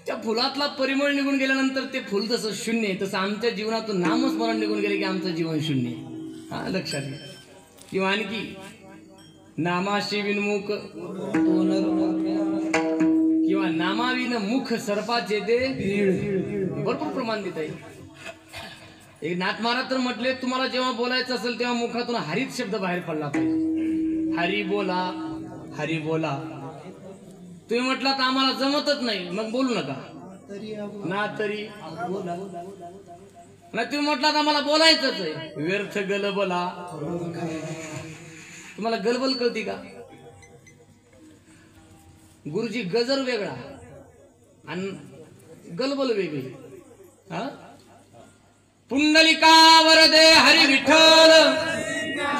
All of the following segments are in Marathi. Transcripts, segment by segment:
त्या फुलातला परिमळ निघून गेल्यानंतर ते फुल जसं शून्य आहे तसं आमच्या जीवनातून नामस्मरण निघून गेले की आमचं जीवन शून्य आहे. हा लक्षात घ्या. किंवा आणखी नामाशी विनमुख किंवा नामाविन मुख सर्पाचे ते भरपूर प्रमाण देत आहे. एक नाथ महाराज तर म्हटले तुम्हाला जेव्हा बोलायचं असेल तेव्हा मुखातून हरित शब्द बाहेर पडला पाहिजे. हरी बोला, हरी बोला. तुम्ही म्हटला तर आम्हाला जमतच नाही मग बोलू नका ना तरी बोला. नाही तुम्ही म्हटला तर आम्हाला बोलायचंच आहे. व्यर्थ गलबला. तुम्हाला गलबल कळती का? गुरुजी गजर वेगळा आणि गलबल वेगळी. हा पुंडलिका वरदे हरी विठ्ठल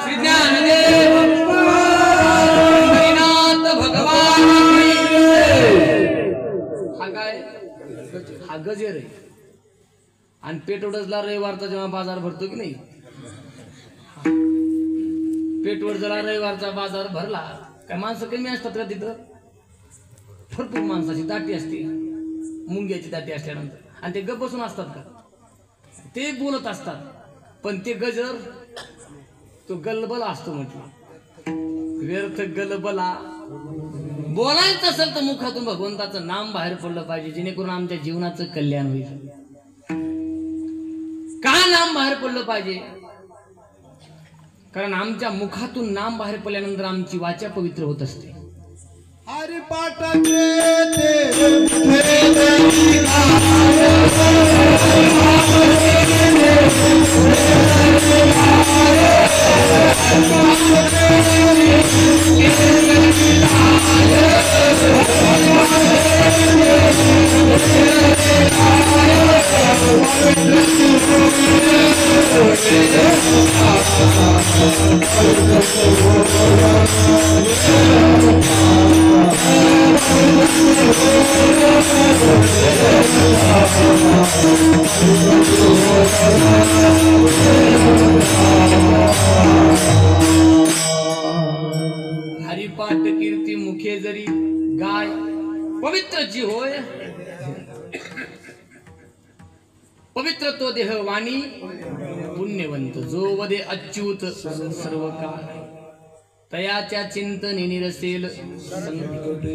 श्री ज्ञानदेव हरिनाथ भगवान. हा काय? हा गजर आहे. आणि पेटवडजला रविवारचा जेव्हा बाजार भरतो की नाही, पेटवडजला रविवारचा बाजार भरला काय माणसं कमी असतात का तिथं? भरपूर माणसाची दाटी असते, मुंग्याची दाटी असल्यानंतर. आणि ते गप बसून असतात का? ते बोलत असतात. पण ते गजर तो गलबला असतो. म्हटलं व्यर्थ गलबला. बोलायचं असेल तर मुखातून भगवंताचं नाम बाहेर पडलं पाहिजे जेणेकरून आमच्या जीवनाचं कल्याण होईल. का नाम बाहेर पडलं पाहिजे? कारण आमच्या मुखातून नाम बाहेर पडल्यानंतर आमची वाचा पवित्र होत असते. हरिपाठाचे हरिपाठ कीर्ती मुखे जरी गाय पवित्र जी होय. पवित्र तो देह वाणी पुण्यवंत जो वदे अच्युत सर्व काळ. तयाच्या चिंतने निरसेल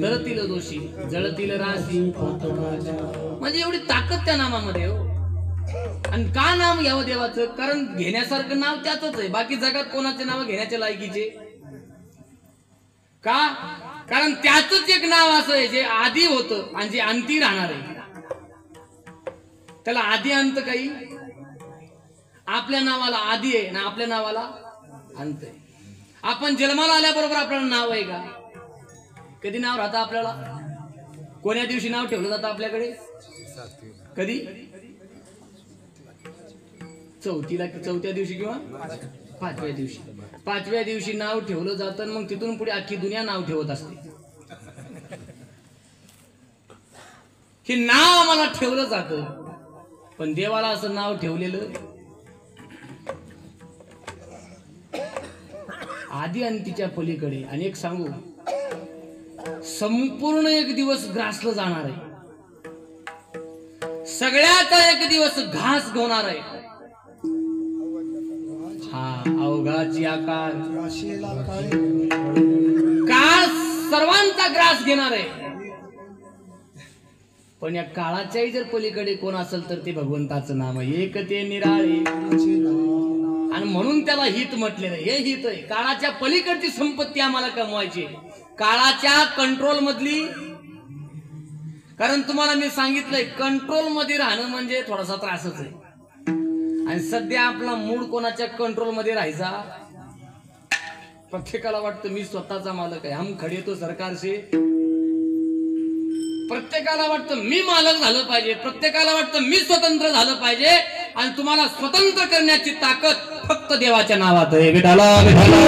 तरतील दोषी जळतील राशी. म्हणजे एवढी ताकद त्या नामामध्ये हो. आणि का नाम घ्यावं देवाचं? कारण घेण्यासारखं नाव त्याच आहे. बाकी जगात कोणाचे नाव घेण्याच्या लायकीचे का? कारण त्याच एक नाव असं आहे जे आधी होतं आणि जे अंती राहणार आहे. त्याला आधी अंत काही. आपल्या नावाला आधी आहे ना आपल्या नावाला अंत आहे. आपण जन्माला आल्याबरोबर आपल्याला नाव आहे का? कधी नाव राहतं आपल्याला? कोण्या दिवशी नाव ठेवलं जातं आपल्याकडे? कधी? चौथ्या दिवशी किंवा पाचव्या दिवशी. पाचव्या दिवशी नाव ठेवलं जातं. मग तिथून पुढे अख्खी दुनिया नाव ठेवत असते. हे नाव आम्हाला ठेवलं जातं. पण देवाला असं नाव ठेवलेलं आधी अंतीच्या पलीकडे. आणि एक सांगू, संपूर्ण एक दिवस ग्रासलं जाणार आहे. सगळ्याचा एक दिवस घास घेणार आहे. हा अवघाची आकार काळ सर्वांचा ग्रास घेणार आहे. पण या काळाच्याही जर पलीकडे कोण असेल तर ते भगवंताचं नाम आहे. एक ते निराळे. आणि म्हणून त्याला हित म्हटलेलं. हे हित आहे. काळाच्या पलीकडची संपत्ती आम्हाला कमवायची, काळाच्या कंट्रोल मधली. कारण तुम्हाला मी सांगितलंय कंट्रोल मध्ये राहणं म्हणजे थोडासा त्रासच आहे. आणि सध्या आपला मूड कोणाच्या कंट्रोल मध्ये राहायचा? प्रत्येकाला वाटतं मी स्वतःचा मालक आहे. हम खडे तो सरकार से. प्रत्येकाला वाटतं मी मालक झालं पाहिजे. प्रत्येकाला वाटतं मी स्वतंत्र झालं पाहिजे. आणि तुम्हाला स्वतंत्र करण्याची ताकद फक्त देवाच्या नावात आहे. विठाला विठाला.